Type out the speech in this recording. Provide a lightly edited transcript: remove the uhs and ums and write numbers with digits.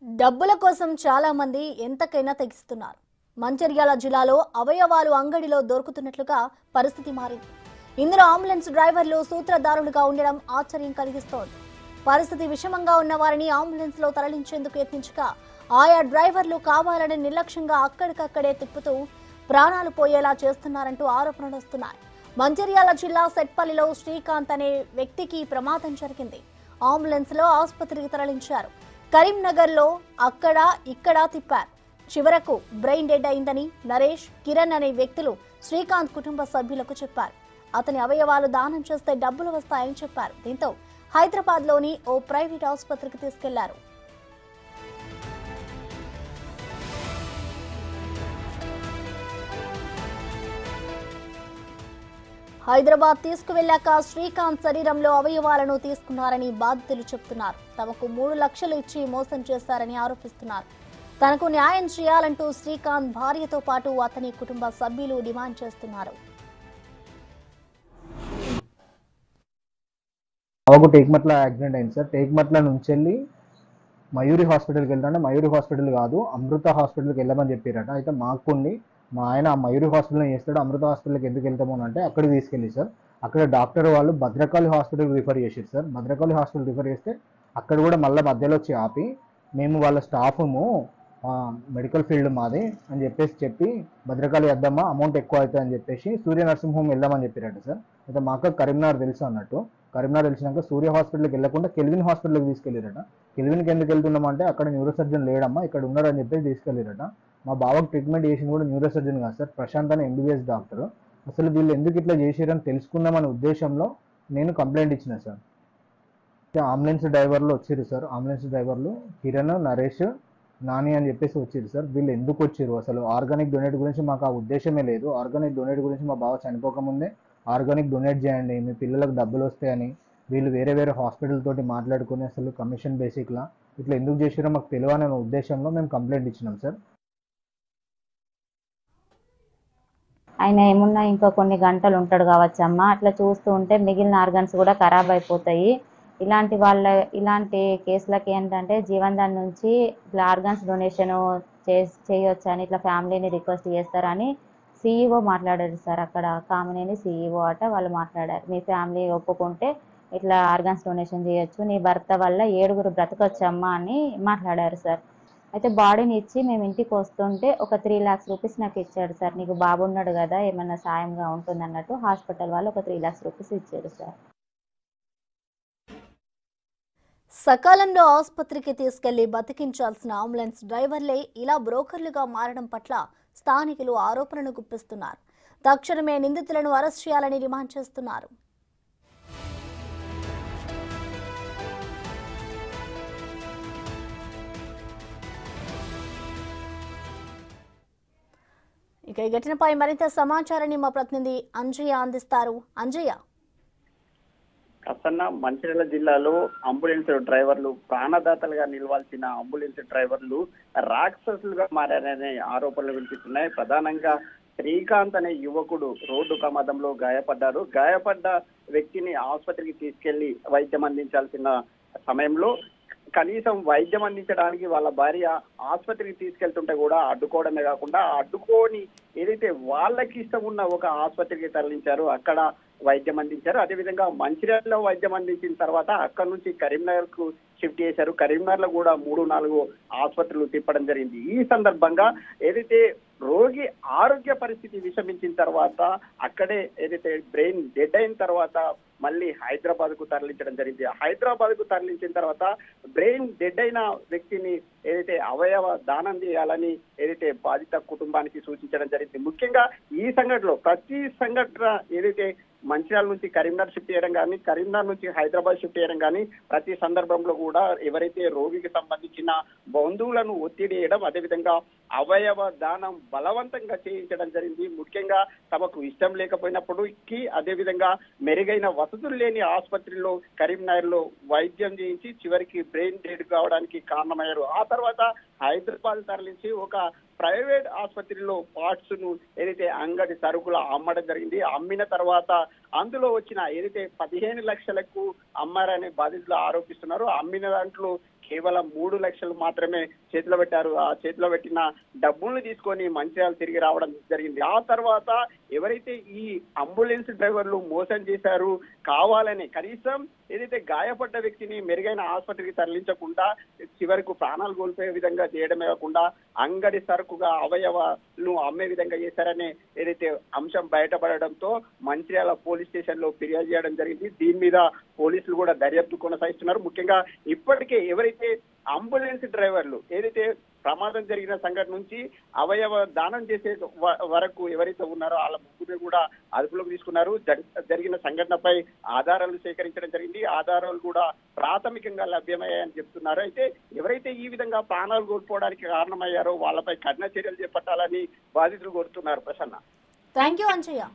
డబ్బుల కోసం చాలా మంది ఎంతకైనా తెగిస్తున్నారు. మంచిర్యాల జిల్లాలో అవయవాలు అంగడిలో దొరుకుతున్నట్లుగా పరిస్థితి మారింది. ఇందులో అంబులెన్స్ డ్రైవర్లు సూత్రధారులుగా ఉండడం ఆశ్చర్యం కలిగిస్తోంది. పరిస్థితి విషమంగా ఉన్న వారిని అంబులెన్స్ లో తరలించేందుకు యత్నించగా ఆయా డ్రైవర్లు కావాలని నిర్లక్ష్యంగా అక్కడికక్కడే తిప్పుతూ ప్రాణాలు పోయేలా చేస్తున్నారంటూ ఆరోపణలు వస్తున్నాయి. మంచిర్యాల జిల్లా సెట్పల్లిలో శ్రీకాంత్ అనే వ్యక్తికి ప్రమాదం జరిగింది. అంబులెన్స్ లో ఆసుపత్రికి తరలించారు. కరీంనగర్ లో అక్కడ ఇక్కడ తిప్పారు. చివరకు బ్రెయిన్ డెడ్ అయిందని నరేష్, కిరణ్ అనే వ్యక్తులు శ్రీకాంత్ కుటుంబ సభ్యులకు చెప్పారు. అతని అవయవాలు దానం చేస్తే డబ్బులు వస్తాయని చెప్పారు. దీంతో హైదరాబాద్ లోని ఓ ప్రైవేట్ ఆసుపత్రికి తీసుకెళ్లారు. హైదరాబాద్ తీసుకువెళ్లాక శ్రీకాంత్ శరీరంలో అవయవాలను తీసుకున్నారని బాధితులు చెబుతున్నారు. తమకు 3 లక్షలు ఇచ్చి మోసం చేశారని ఆరోపిస్తున్నారు. తనకు న్యాయం చేయాలంటూ శ్రీకాంత్ భార్యతో పాటు అతని కుటుంబ సభ్యులు డిమాండ్ చేస్తున్నారు. టేక్మట్ల యాక్సిడెంట్ అయింది సార్. టేక్మట్ల నుంచి వెళ్ళి మయూరి హాస్పిటల్కి వెళ్తాంటే మయూరి హాస్పిటల్ కాదు అమృత హాస్పిటల్కి వెళ్ళమని చెప్పారట. అయితే మాకుండి మా ఆయన మయూరి హాస్పిటల్ చేస్తాడు, అమృత హాస్పిటల్కి ఎందుకు వెళ్తాము అని అంటే అక్కడికి తీసుకెళ్ళి సార్ అక్కడ డాక్టర్ వాళ్ళు భద్రకాళి హాస్పిటల్కి రిఫర్ చేశారు సార్. భద్రకాళి హాస్పిటల్ రిఫర్ చేస్తే అక్కడ కూడా మళ్ళీ మధ్యలో వచ్చి ఆపి మేము వాళ్ళ స్టాఫము మెడికల్ ఫీల్డ్ మాది అని చెప్పి భద్రకాళి వద్దామా అమౌంట్ ఎక్కువ అవుతుంది అని చెప్పేసి సూర్య నర్సింగ్ హోమ్ వెళ్దామని చెప్పారట సార్. అయితే మాకు కరీంనగర్ తెలుసు అన్నట్టు. కరీంనగర్ తెలిసినాక సూర్య హాస్పిటల్కి వెళ్ళకుండా కెల్విన్ హాస్పిటల్కి తీసుకెళ్ళారట. కెల్విన్కి ఎందుకు వెళ్తున్నామంటే అక్కడ న్యూరో సర్జన్ లేడమ్మా, ఇక్కడ ఉన్నారని చెప్పేసి తీసుకెళ్ళారట. మా బావకు ట్రీట్మెంట్ చేసింది కూడా న్యూరో సర్జన్ కాదు సార్, ప్రశాంత్ అని ఎంబీబీఎస్ డాక్టర్. అసలు వీళ్ళు ఎందుకు ఇట్లా చేసారని తెలుసుకుందామనే ఉద్దేశంలో నేను కంప్లైంట్ ఇచ్చిన సార్. అంబులెన్స్ డ్రైవర్లు వచ్చారు సార్. అంబులెన్స్ డ్రైవర్లు కిరణ్, నరేష్, నాని అని చెప్పేసి వచ్చారు సార్. వీళ్ళు ఎందుకు వచ్చారు, అసలు ఆర్గానిక్ డొనేట్ గురించి మాకు ఆ ఉద్దేశమే లేదు. ఆర్గానిక్ డొనేట్ గురించి మా బావ చనిపోకముందే ఆర్గానిక్ డొనేట్ చేయండి, మీ పిల్లలకు డబ్బులు వస్తాయని వీళ్ళు వేరే వేరే హాస్పిటల్ తోటి మాట్లాడుకుని అసలు కమిషన్ బేసిక్లా ఇట్లా ఎందుకు చేసారో మాకు తెలియని ఉద్దేశంలో మేము కంప్లైంట్ ఇచ్చినాం సార్. ఆయన ఏమున్నా ఇంకా కొన్ని గంటలు ఉంటాడు కావచ్చమ్మా. అట్లా చూస్తూ ఉంటే మిగిలిన ఆర్గన్స్ కూడా ఖరాబ్ అయిపోతాయి. ఇలాంటి కేసులకి ఏంటంటే జీవన్దాన్ నుంచి ఇట్లా ఆర్గన్స్ డొనేషన్ చేయొచ్చు అని ఇట్లా ఫ్యామిలీని రిక్వెస్ట్ చేస్తారని సీఈఓ మాట్లాడారు సార్. అక్కడ కామినేని సీఈఓ అట వాళ్ళు మాట్లాడారు. మీ ఫ్యామిలీ ఒప్పుకుంటే ఇట్లా ఆర్గన్స్ డొనేషన్ చేయొచ్చు, నీ భర్త వల్ల 7 బ్రతకొచ్చమ్మా అని మాట్లాడారు సార్. అయితే బాడీని ఇచ్చి మేము ఇంటికి వస్తుంటే ఒక 3 lakhs రూపీస్ నాకు ఇచ్చాడు సార్. నీకు బాబు ఉన్నాడు కదా ఏమన్నా సాయంగా ఉంటుంది అన్నట్టు హాస్పిటల్ వాళ్ళు ఒక 3 lakhs రూపీస్ ఇచ్చారు సార్. సకాలంలో ఆసుపత్రికి తీసుకెళ్లి బతికించాల్సిన అంబులెన్స్ డ్రైవర్లే ఇలా బ్రోకర్లుగా మారడం పట్ల స్థానికులు ఆరోపణలు గుప్పిస్తున్నారు. తక్షణమే నిందితులను అరెస్ట్ చేయాలని డిమాండ్ చేస్తున్నారు. ఇక ఈ ఘటనపై మరింత సమాచారాన్ని మా ప్రతినిధి అంజయ్య అందిస్తారు. అంజయ్య, ప్రసన్న మంచిర్యాల జిల్లాలో అంబులెన్స్ డ్రైవర్లు ప్రాణదాతలుగా నిలవాల్సిన అంబులెన్స్ డ్రైవర్లు రాక్షసులుగా మారారనే ఆరోపణలు వినిపిస్తున్నాయి. ప్రధానంగా శ్రీకాంత్ అనే యువకుడు రోడ్డు ప్రమాదంలో గాయపడ్డారు. గాయపడ్డ వ్యక్తిని ఆసుపత్రికి తీసుకెళ్లి వైద్యం అందించాల్సిన సమయంలో కనీసం వైద్యం అందించడానికి వాళ్ళ భార్య ఆసుపత్రికి తీసుకెళ్తుంటే కూడా అడ్డుకోవడమే కాకుండా అడ్డుకొని ఏదైతే వాళ్ళకి ఇష్టం ఉన్న ఒక ఆసుపత్రికి తరలించారు, అక్కడ వైద్యం అందించారు. అదేవిధంగా మంచిర్యాలలో వైద్యం అందించిన తర్వాత అక్కడ నుంచి కరీంనగర్ కు షిఫ్ట్ చేశారు. కరీంనగర్ లో కూడా 3-4 ఆసుపత్రులు తిప్పడం జరిగింది. ఈ సందర్భంగా ఏదైతే రోగి ఆరోగ్య పరిస్థితి విషమించిన తర్వాత అక్కడే ఏదైతే బ్రెయిన్ డెడ్ అయిన తర్వాత మళ్ళీ హైదరాబాద్ కు తరలించడం జరిగింది. హైదరాబాద్ కు తరలించిన తర్వాత బ్రెయిన్ డెడ్ అయిన వ్యక్తిని ఏదైతే అవయవ దానం చేయాలని ఏదైతే బాధిత కుటుంబానికి సూచించడం జరిగింది. ముఖ్యంగా ఈ సంఘటనలో ప్రతి సంఘటన ఏదైతే మంచిర్యాల నుంచి కరీంనగర్ షిఫ్ట్ చేయడం కానీ, కరీంనగర్ నుంచి హైదరాబాద్ షిఫ్ట్ చేయడం కానీ ప్రతి సందర్భంలో కూడా ఎవరైతే రోగికి సంబంధించిన బంధువులను ఒత్తిడి చేయడం, అదేవిధంగా అవయవ దానం బలవంతంగా చేయించడం జరిగింది. ముఖ్యంగా తమకు ఇష్టం లేకపోయినప్పటికీ అదేవిధంగా మెరుగైన వసతులు లేని ఆసుపత్రిలో కరీంనగర్ లో వైద్యం చేయించి చివరికి బ్రెయిన్ డెడ్ కావడానికి కారణమయ్యారు. ఆ తర్వాత హైదరాబాద్ తరలించి ఒక ప్రైవేట్ ఆసుపత్రిలో పార్ట్స్ ను ఏదైతే అంగడి సరుకులు అమ్మడం జరిగింది. అమ్మిన తర్వాత అందులో వచ్చిన ఏదైతే 15 లక్షలకు అమ్మారనే బాధితులు ఆరోపిస్తున్నారు. అమ్మిన దాంట్లో కేవలం 3 లక్షలు మాత్రమే చేతిలో పెట్టారు. ఆ చేతిలో పెట్టిన డబ్బుల్ని తీసుకొని మంచిర్యాల తిరిగి రావడం జరిగింది. ఆ తర్వాత ఎవరైతే ఈ అంబులెన్స్ డ్రైవర్లు మోసం చేశారు, కావాలని కనీసం ఏదైతే గాయపడ్డ వ్యక్తిని మెరుగైన ఆసుపత్రికి తరలించకుండా చివరకు ప్రాణాలు కోల్పోయే విధంగా చేయడమే కాకుండా అంగడి సరుకుగా అవయవాలను అమ్మే విధంగా చేశారనే ఏదైతే అంశం బయటపడడంతో మంచిర్యాల పోలీస్ స్టేషన్ లో ఫిర్యాదు చేయడం జరిగింది. దీని మీద పోలీసులు కూడా దర్యాప్తు కొనసాగిస్తున్నారు. ముఖ్యంగా ఇప్పటికే ఎవరైతే అంబులెన్స్ డ్రైవర్లు ఏదైతే ప్రమాదం జరిగిన సంఘటన నుంచి అవయవ దానం చేసే వరకు ఎవరైతే ఉన్నారో వాళ్ళ ముగ్గురు కూడా అదుపులోకి తీసుకున్నారు. జరిగిన సంఘటనపై ఆధారాలు సేకరించడం జరిగింది. ఆధారాలు కూడా ప్రాథమికంగా లభ్యమయ్యాయని చెప్తున్నారు. అయితే ఎవరైతే ఈ విధంగా ప్రాణాలు కోల్పోవడానికి కారణమయ్యారో వాళ్ళపై కఠిన చర్యలు చేపట్టాలని బాధితులు కోరుతున్నారు. ప్రసన్న. Thank you Anjaiah.